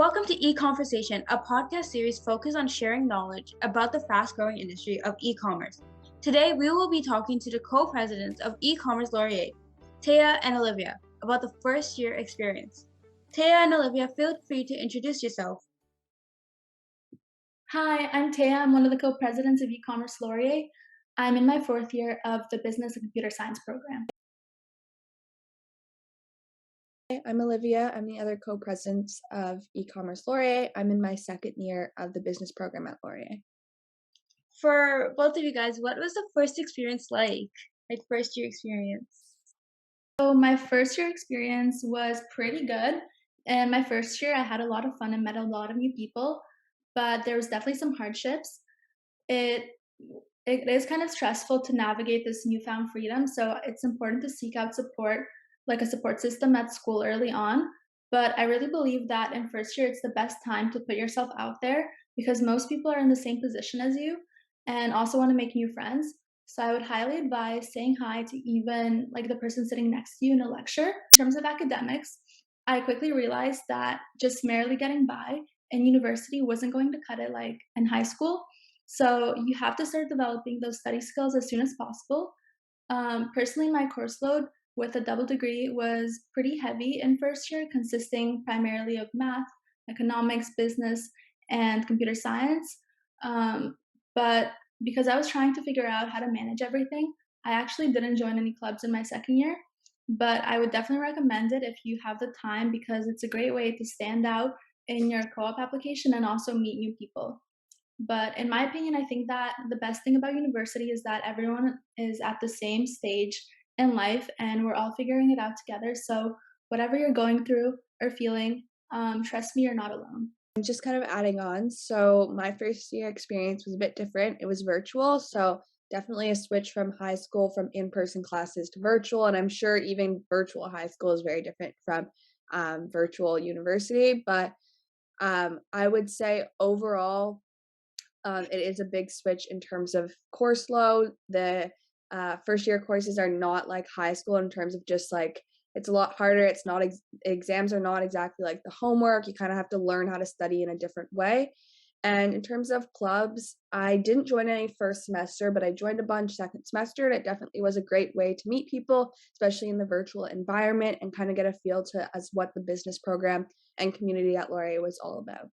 Welcome to E-Conversation, a podcast series focused on sharing knowledge about the fast-growing industry of e-commerce. Today, we will be talking to the Co-Presidents of E-Commerce Laurier, Taya and Olivia, about the first-year experience. Taya and Olivia, feel free to introduce yourself. Hi, I'm Taya. I'm one of the co-presidents of E-Commerce Laurier. I'm in my fourth year of the Business and Computer Science program. Hi, I'm Olivia. I'm the other co-president of E-Commerce Laurier. I'm in my second year of the business program at Laurier. For both of you guys, what was the first experience like first-year experience? So my first year experience was pretty good. And my first year, I had a lot of fun and met a lot of new people, but there was definitely some hardships. It is kind of stressful to navigate this newfound freedom, so it's important to seek out support, like a support system at school early on. But I really believe that in first year, it's the best time to put yourself out there because most people are in the same position as you and also want to make new friends. So I would highly advise saying hi to even like the person sitting next to you in a lecture. In terms of academics, I quickly realized that just merely getting by in university wasn't going to cut it like in high school. So you have to start developing those study skills as soon as possible. Personally, my course load with a double degree was pretty heavy in first year, consisting primarily of math, economics, business, and computer science. But because I was trying to figure out how to manage everything, I actually didn't join any clubs in my second year. But I would definitely recommend it if you have the time because it's a great way to stand out in your co op application and also meet new people. But in my opinion, I think that the best thing about university is that everyone is at the same stage in life and we're all figuring it out together. So, whatever you're going through or feeling, trust me, you're not alone. And just kind of adding on, so my first year experience was a bit different. It was virtual, so definitely a switch from high school from in-person classes to virtual. And I'm sure even virtual high school is very different from virtual university. But I would say overall, it is a big switch in terms of course load. The first year courses are not like high school in terms of just like it's a lot harder. It's not exams are not exactly like the homework. You kind of have to learn how to study in a different way. And in terms of clubs, I didn't join any first semester, but I joined a bunch second semester, and it definitely was a great way to meet people, especially in the virtual environment, and kind of get a feel to as what the business program and community at Laurier was all about.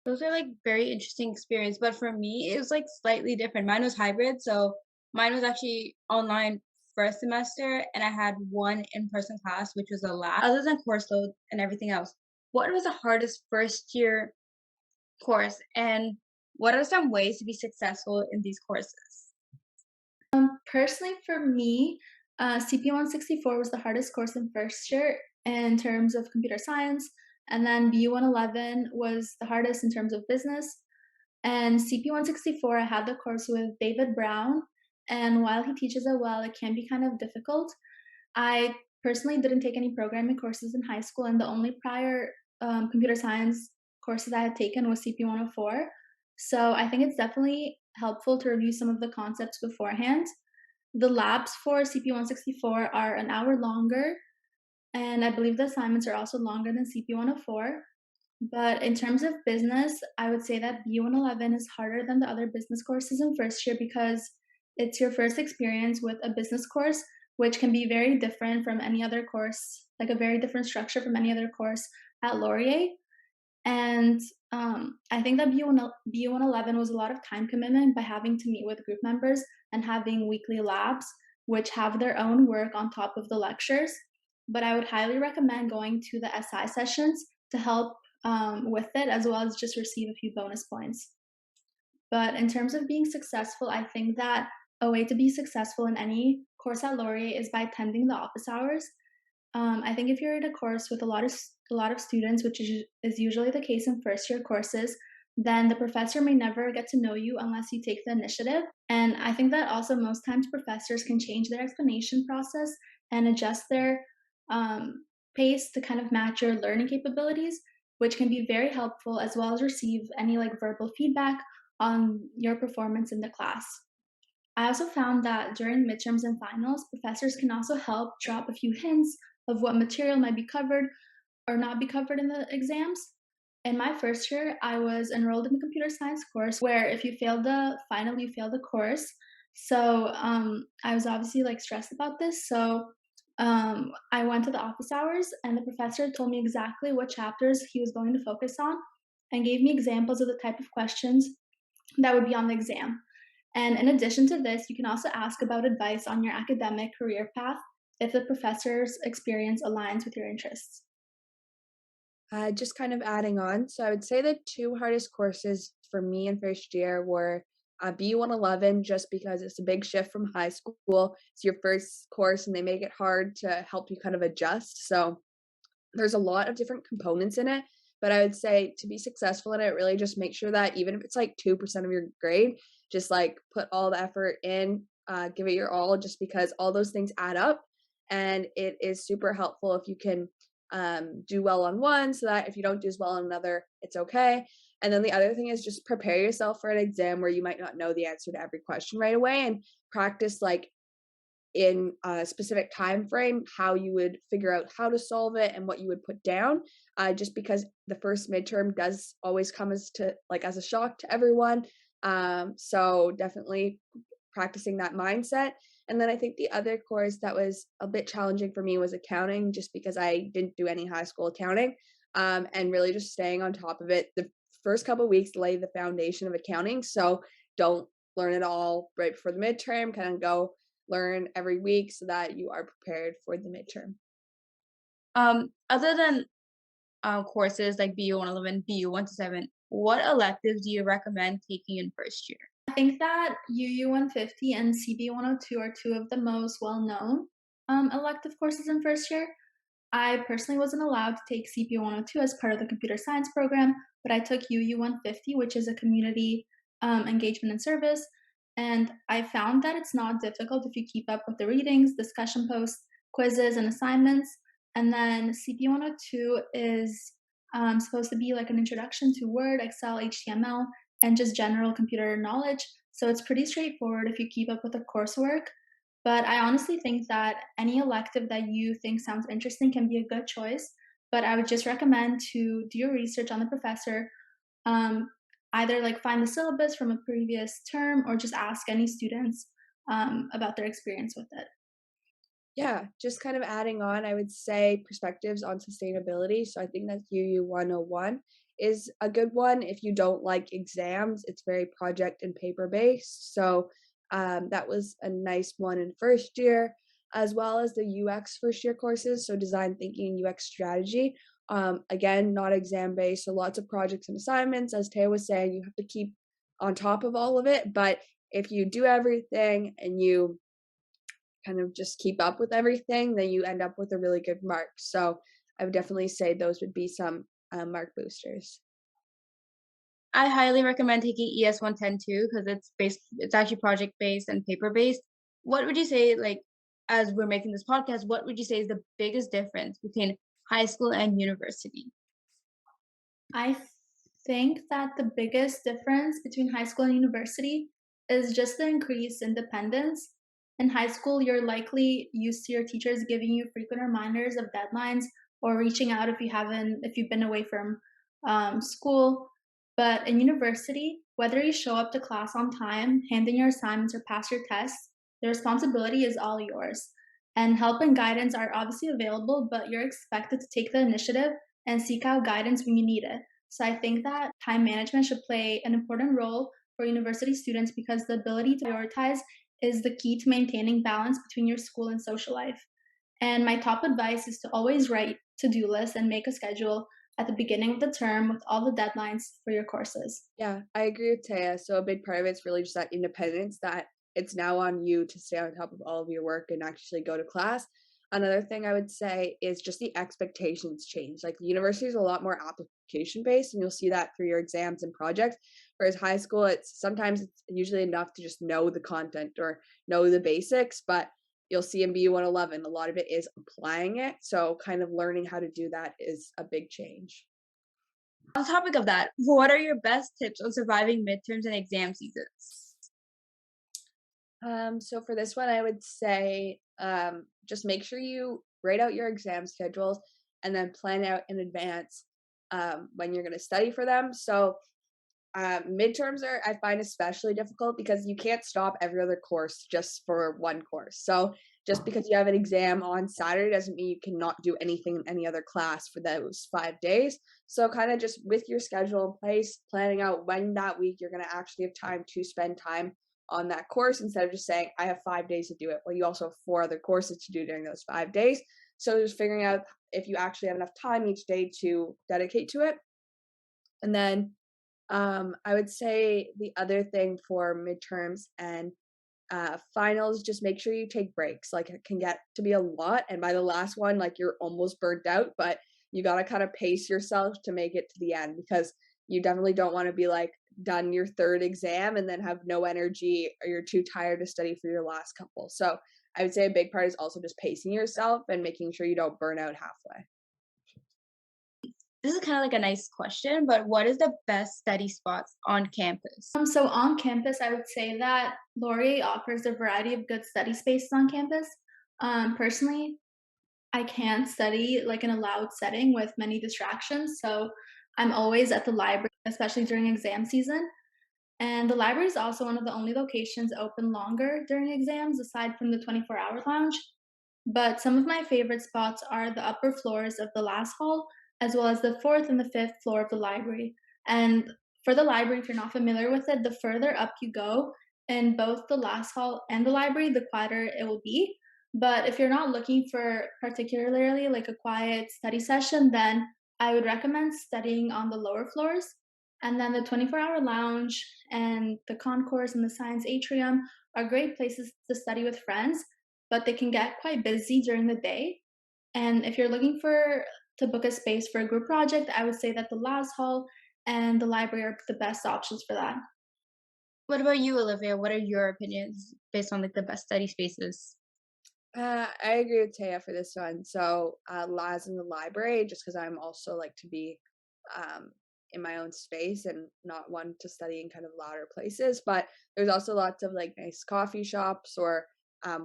Those are very interesting experience, but for me, it was slightly different. Mine was hybrid, so mine was actually online first semester, and I had one in-person class, which was a lab. Other than course load and everything else, what was the hardest first year course, and what are some ways to be successful in these courses? Personally, for me, CP 164 was the hardest course in first year in terms of computer science, and then BU 111 was the hardest in terms of business. And CP 164, I had the course with David Brown, and while he teaches it well, it can be kind of difficult. I personally didn't take any programming courses in high school, and the only prior computer science courses I had taken was CP 104. So I think it's definitely helpful to review some of the concepts beforehand. The labs for CP 164 are an hour longer, and I believe the assignments are also longer than CP 104. But in terms of business, I would say that BU 111 is harder than the other business courses in first year because it's your first experience with a business course, which can be very different from any other course, like a very different structure from any other course at Laurier. And I think that BU 111 was a lot of time commitment by having to meet with group members and having weekly labs, which have their own work on top of the lectures. But I would highly recommend going to the SI sessions to help with it, as well as just receive a few bonus points. But in terms of being successful, I think that a way to be successful in any course at Laurier is by attending the office hours. I think if you're in a course with a lot of students, which is usually the case in first year courses, then the professor may never get to know you unless you take the initiative. And I think that also most times professors can change their explanation process and adjust their pace to kind of match your learning capabilities, which can be very helpful, as well as receive any verbal feedback on your performance in the class. I also found that during midterms and finals, professors can also help drop a few hints of what material might be covered or not be covered in the exams. In my first year, I was enrolled in the computer science course where if you fail the final, you fail the course. So I was obviously like stressed about this. So I went to the office hours, and the professor told me exactly what chapters he was going to focus on and gave me examples of the type of questions that would be on the exam. And in addition to this, you can also ask about advice on your academic career path if the professor's experience aligns with your interests. Just kind of adding on, so I would say the two hardest courses for me in first year were BU 111, just because it's a big shift from high school. It's your first course, and they make it hard to help you kind of adjust. So there's a lot of different components in it, but I would say to be successful in it, really just make sure that even if it's like 2% of your grade, just like put all the effort in, give it your all, just because all those things add up. And it is super helpful if you can do well on one, so that if you don't do as well on another, it's okay. And then the other thing is just prepare yourself for an exam where you might not know the answer to every question right away, and practice like in a specific time frame how you would figure out how to solve it and what you would put down, just because the first midterm does always come as a shock to everyone. So definitely practicing that mindset. And then I think the other course that was a bit challenging for me was accounting, just because I didn't do any high school accounting, and really just staying on top of it. The first couple of weeks lay the foundation of accounting, so don't learn it all right before the midterm. Kind of go learn every week so that you are prepared for the midterm. Other than courses like BU 111, BU 1 to 7, what electives do you recommend taking in first year? I think that UU 150 and CB 102 are two of the most well known elective courses in first year. I personally wasn't allowed to take CP 102 as part of the computer science program, but I took UU 150, which is a community engagement and service. And I found that it's not difficult if you keep up with the readings, discussion posts, quizzes, and assignments. And then CP 102 is supposed to be like an introduction to Word, Excel, HTML, and just general computer knowledge. So it's pretty straightforward if you keep up with the coursework. But I honestly think that any elective that you think sounds interesting can be a good choice. But I would just recommend to do your research on the professor, um, either like find the syllabus from a previous term or just ask any students about their experience with it. Yeah, just kind of adding on, I would say perspectives on sustainability. So I think that UU 101 is a good one. If you don't like exams, it's very project and paper based. So that was a nice one in first year, as well as the UX first year courses. So design thinking, UX strategy. Again, not exam based. So lots of projects and assignments. As Taya was saying, you have to keep on top of all of it. But if you do everything and you kind of just keep up with everything, then you end up with a really good mark. So I would definitely say those would be some mark boosters. I highly recommend taking ES 110 too, because it's actually project based and paper based. What would you say, like, as we're making this podcast, what would you say is the biggest difference between high school and university? I think that the biggest difference between high school and university is just the increased independence. In high school, you're likely used to your teachers giving you frequent reminders of deadlines or reaching out if you've been away from school. But in university, whether you show up to class on time, hand in your assignments, or pass your tests, the responsibility is all yours. And help and guidance are obviously available, but you're expected to take the initiative and seek out guidance when you need it. So I think that time management should play an important role for university students because the ability to prioritize is the key to maintaining balance between your school and social life. And my top advice is to always write to-do lists and make a schedule at the beginning of the term with all the deadlines for your courses. Yeah, I agree with Taya. So a big part of it's really just that independence, that it's now on you to stay on top of all of your work and actually go to class. Another thing I would say is just the expectations change. Like the university is a lot more application based, and you'll see that through your exams and projects. Whereas high school, it's usually enough to just know the content or know the basics, but you'll see in BU 111, a lot of it is applying it. So kind of learning how to do that is a big change. On the topic of that, what are your best tips on surviving midterms and exam seasons? So for this one, I would say just make sure you write out your exam schedules and then plan out in advance when you're going to study for them. So midterms are, I find, especially difficult because you can't stop every other course just for one course. So just because you have an exam on Saturday doesn't mean you cannot do anything in any other class for those 5 days. So kind of just with your schedule in place, planning out when that week you're going to actually have time to spend time on that course instead of just saying, I have 5 days to do it. Well, you also have 4 other courses to do during those 5 days. So just figuring out if you actually have enough time each day to dedicate to it. And then I would say the other thing for midterms and finals, just make sure you take breaks. Like it can get to be a lot, and by the last one, like you're almost burnt out, but you got to kind of pace yourself to make it to the end because you definitely don't want to be like done your third exam and then have no energy or you're too tired to study for your last couple. So I would say a big part is also just pacing yourself and making sure you don't burn out halfway. This is kind of like a nice question, but what is the best study spots on campus? So on campus, I would say that Laurier offers a variety of good study spaces on campus. Personally, I can't study like in a loud setting with many distractions, so I'm always at the library, especially during exam season. And the library is also one of the only locations open longer during exams, aside from the 24-hour lounge. But some of my favorite spots are the upper floors of the last hall, as well as the fourth and the fifth floor of the library. And for the library, if you're not familiar with it, the further up you go in both the last hall and the library, the quieter it will be. But if you're not looking for particularly like a quiet study session, then I would recommend studying on the lower floors. And then the 24-hour lounge and the concourse and the science atrium are great places to study with friends, but they can get quite busy during the day. And if you're looking for to book a space for a group project, I would say that the last hall and the library are the best options for that. What about you, Olivia? What are your opinions based on like the best study spaces? I agree with Taya for this one. So, lies in the library, just because I'm also like to be um, in my own space and not one to study in kind of louder places. But there's also lots of like nice coffee shops or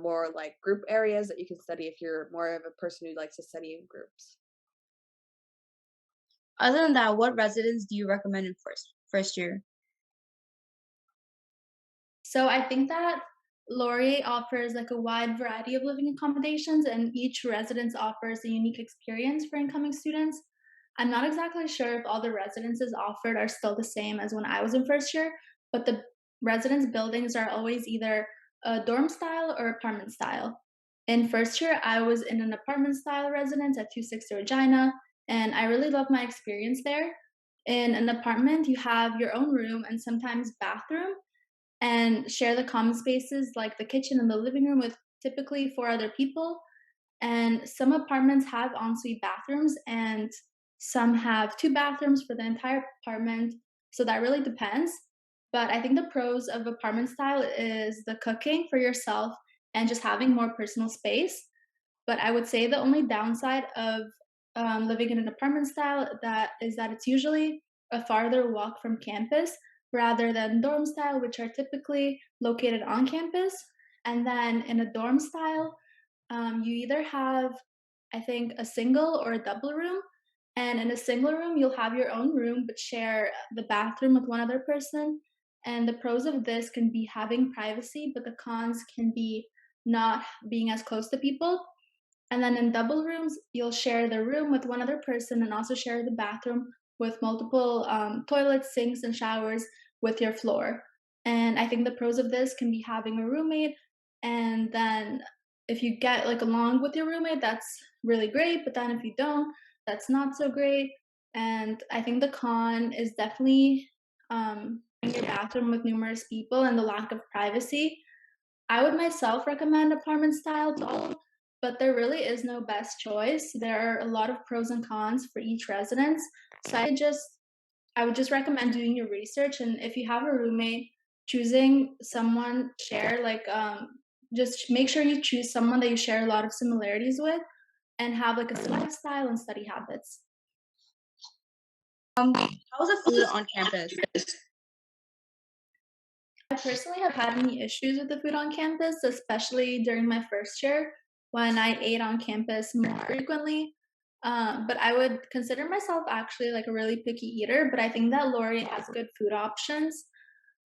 more like group areas that you can study if you're more of a person who likes to study in groups. Other than that, what residence do you recommend in first year? So I think that Laurier offers like a wide variety of living accommodations, and each residence offers a unique experience for incoming students. I'm not exactly sure if all the residences offered are still the same as when I was in first year, but the residence buildings are always either a dorm style or apartment style. In first year, I was in an apartment style residence at 260 Regina, and I really loved my experience there. In an apartment, you have your own room and sometimes bathroom, and share the common spaces like the kitchen and the living room with typically 4 other people. And some apartments have ensuite bathrooms, and some have 2 bathrooms for the entire apartment. So that really depends. But I think the pros of apartment style is the cooking for yourself and just having more personal space. But I would say the only downside of living in an apartment style that it's usually a farther walk from campus rather than dorm style, which are typically located on campus. And then in a dorm style, you either have, I think, a single or a double room. And in a single room, you'll have your own room but share the bathroom with one other person. And the pros of this can be having privacy, but the cons can be not being as close to people. And then in double rooms, you'll share the room with one other person and also share the bathroom with multiple toilets, sinks, and showers with your floor. And I think the pros of this can be having a roommate. And then if you get like along with your roommate, that's really great. But then if you don't, that's not so great. And I think the con is definitely in your bathroom with numerous people and the lack of privacy. I would myself recommend apartment style to all, but there really is no best choice. There are a lot of pros and cons for each residence. So I would just recommend doing your research, and if you have a roommate, choosing someone share like just make sure you choose someone that you share a lot of similarities with and have like a similar style and study habits. How's the food on campus? I personally have had any issues with the food on campus, especially during my first year when I ate on campus more frequently. But I would consider myself actually like a really picky eater, but I think that Laurier has good food options.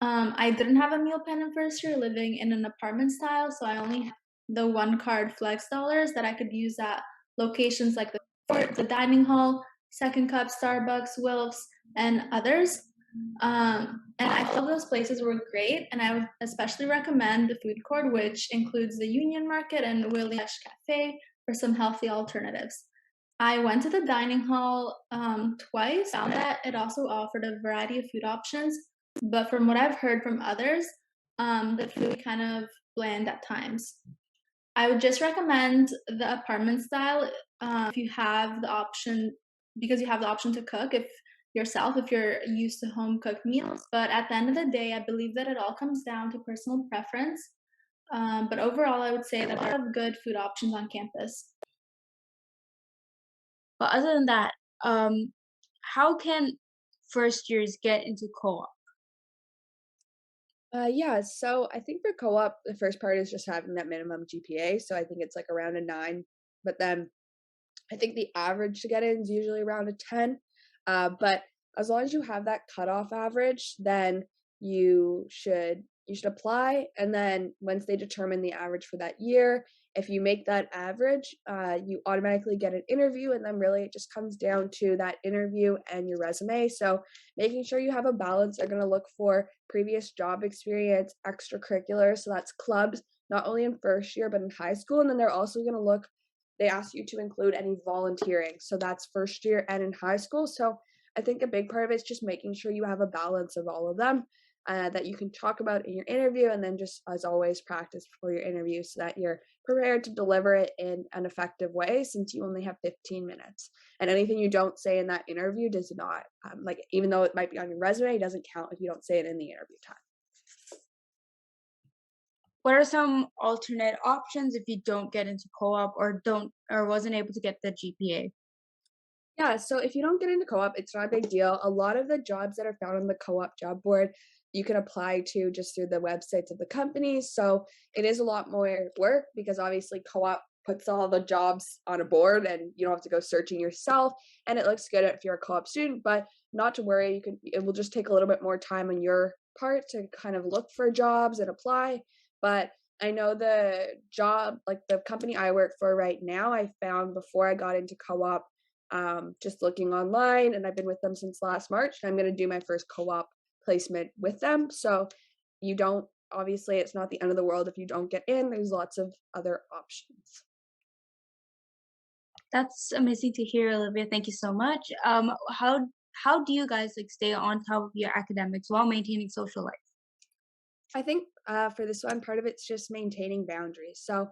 I didn't have a meal plan in first year living in an apartment style, so I only had the one card flex dollars that I could use at locations like the Fort, the dining hall, Second Cup, Starbucks, Wilf's, and others. And I feel those places were great, and I would especially recommend the food court, which includes the Union Market and Williams Cafe for some healthy alternatives. I went to the dining hall twice, found that it also offered a variety of food options, but from what I've heard from others, the food kind of bland at times. I would just recommend the apartment style if you have the option, because you have the option to cook if you're used to home cooked meals. But at the end of the day, I believe that it all comes down to personal preference. But overall, I would say that there are good food options on campus. But other than that, how can first years get into co-op? Yeah, so I think for co-op, the first part is just having that minimum GPA. So I think it's like around a 9, but then I think the average to get in is usually around a 10. But as long as you have that cutoff average, then you should apply. And then once they determine the average for that year, if you make that average, you automatically get an interview. And then really it just comes down to that interview and your resume. So making sure you have a balance. They're going to look for previous job experience, extracurriculars. So that's clubs, not only in first year, but in high school. And then they're also going to look, they ask you to include any volunteering. So that's first year and in high school. So I think a big part of it is just making sure you have a balance of all of them that you can talk about in your interview. And then just as always, practice before your interview so that you're prepared to deliver it in an effective way since you only have 15 minutes. And anything you don't say in that interview does not, even though it might be on your resume, it doesn't count if you don't say it in the interview time. What are some alternate options if you don't get into co-op or wasn't able to get the GPA? Yeah, so if you don't get into co-op, it's not a big deal. A lot of the jobs that are found on the co-op job board, you can apply to just through the websites of the companies. So it is a lot more work because obviously co-op puts all the jobs on a board and you don't have to go searching yourself. And it looks good if you're a co-op student, but not to worry, it will just take a little bit more time on your part to kind of look for jobs and apply. But I know the job, like the company I work for right now, I found before I got into co-op just looking online, and I've been with them since last March. And I'm going to do my first co-op placement with them. So you don't, obviously, it's not the end of the world if you don't get in. There's lots of other options. That's amazing to hear, Olivia. Thank you so much. How do you guys like stay on top of your academics while maintaining social life? I think for this one, part of it's just maintaining boundaries. So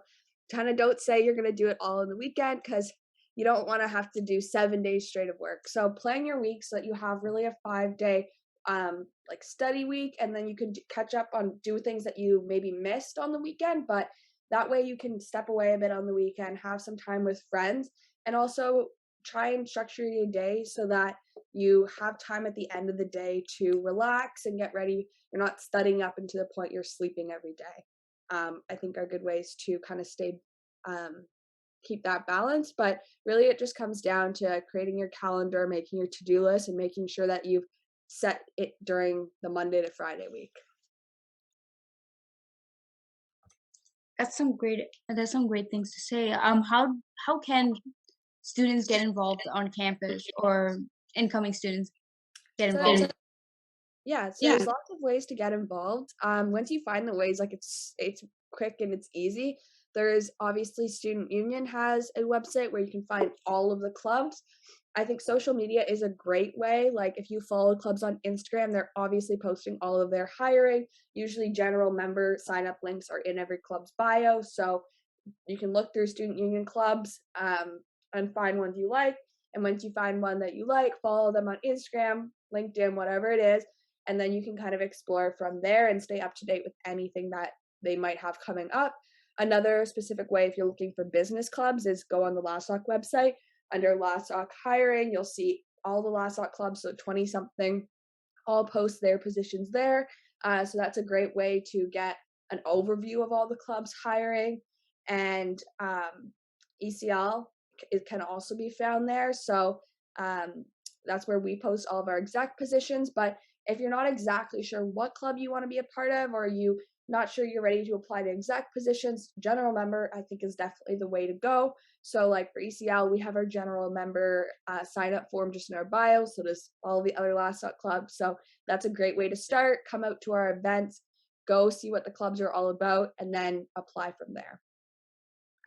kind of don't say you're going to do it all in the weekend because you don't want to have to do 7 days straight of work. So plan your week so that you have really a 5-day like study week, and then you can catch up on do things that you maybe missed on the weekend. But that way you can step away a bit on the weekend, have some time with friends, and also try and structure your day so that you have time at the end of the day to relax and get ready. You're not studying up into the point you're sleeping every day. I think are good ways to kind of stay keep that balance. But really it just comes down to creating your calendar, making your to-do list, and making sure that you've set it during the Monday to Friday week. That's some great things to say. How can students get involved on campus or incoming students get So involved? so there's lots of ways to get involved. Once you find the ways, like it's quick and it's easy. There's obviously Student Union has a website where you can find all of the clubs. I think social media is a great way. Like if you follow clubs on Instagram, they're obviously posting all of their hiring. Usually general member sign up links are in every club's bio. So you can look through Student Union clubs and find ones you like. And once you find one that you like, follow them on Instagram, LinkedIn, whatever it is. And then you can kind of explore from there and stay up to date with anything that they might have coming up. Another specific way, if you're looking for business clubs, is go on the LASOC website. Under LASOC hiring, you'll see all the LASOC clubs, so 20 something, all post their positions there. So that's a great way to get an overview of all the clubs hiring. And ECL it can also be found there. So that's where we post all of our exec positions. But if you're not exactly sure what club you want to be a part of, or you not sure you're ready to apply to exec positions, general member I think is definitely the way to go. So like for ECL, we have our general member sign up form just in our bio. So does all the other Last Dot clubs. So that's a great way to start. Come out to our events, go see what the clubs are all about, and then apply from there.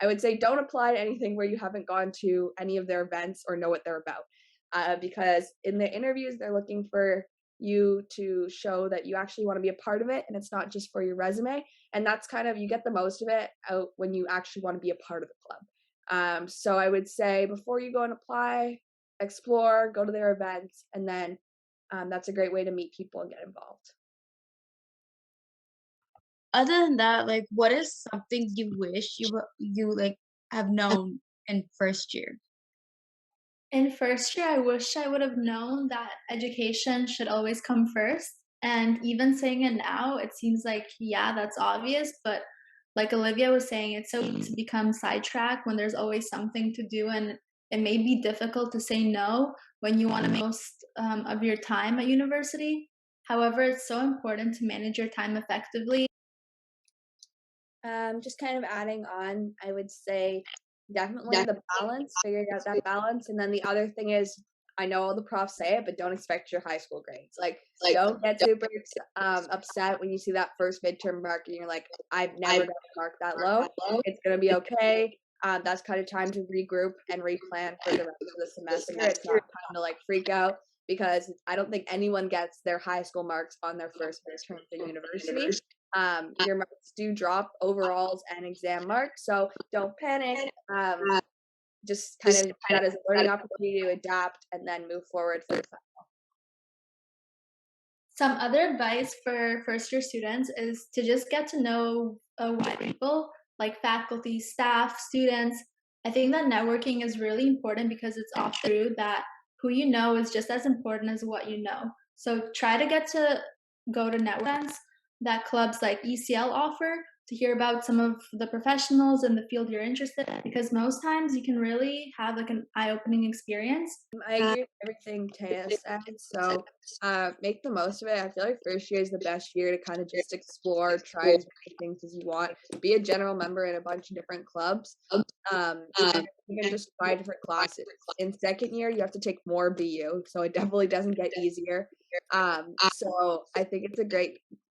I would say don't apply to anything where you haven't gone to any of their events or know what they're about, because in the interviews, they're looking for you to show that you actually want to be a part of it, and it's not just for your resume. And that's kind of, you get the most of it out when you actually want to be a part of the club. So I would say before you go and apply, explore, go to their events, and then that's a great way to meet people and get involved. Other than that, like, what is something you wish you like have known in first year? In first year, I wish I would have known that education should always come first. And even saying it now, it seems like, yeah, that's obvious. But like Olivia was saying, it's so easy to become sidetracked when there's always something to do. And it may be difficult to say no when you want to make most of your time at university. However, it's so important to manage your time effectively. Just kind of adding on, I would say definitely the balance, figuring out that balance. And then the other thing is, I know all the profs say it, but don't expect your high school grades. Like don't get super upset when you see that first midterm mark and you're like, I've never got a mark that low. It's going to be okay. That's kind of time to regroup and replan for the rest of the semester. It's not time to like freak out, because I don't think anyone gets their high school marks on their first midterm in university. Your marks do drop, overalls and exam marks, so don't panic. Just kind of that as a learning opportunity to adapt and then move forward for the final. Some other advice for first year students is to just get to know wide people, like faculty, staff, students. I think that networking is really important because it's all true that who you know is just as important as what you know. So try to get to go to network events that clubs like ECL offer to hear about some of the professionals in the field you're interested in, because most times you can really have like an eye-opening experience. I agree with everything Taya said. So make the most of it. I feel like first year is the best year to kind of just explore, try as many things as you want, be a general member in a bunch of different clubs, and even just try different classes. In second year, you have to take more BU, so it definitely doesn't get easier. So I think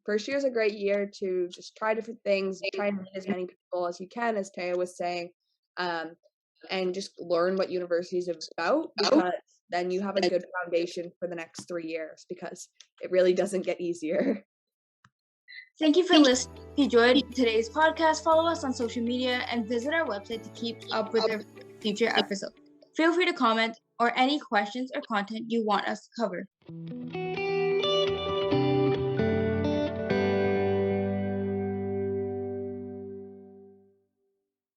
first year is a great year to just try different things, try and meet as many people as you can, as Taya was saying, and just learn what university is about, because then you have a good foundation for the next 3 years, because it really doesn't get easier. Thank you for listening. If you enjoyed today's podcast, follow us on social media and visit our website to keep up with our future episodes. Feel free to comment or any questions or content you want us to cover.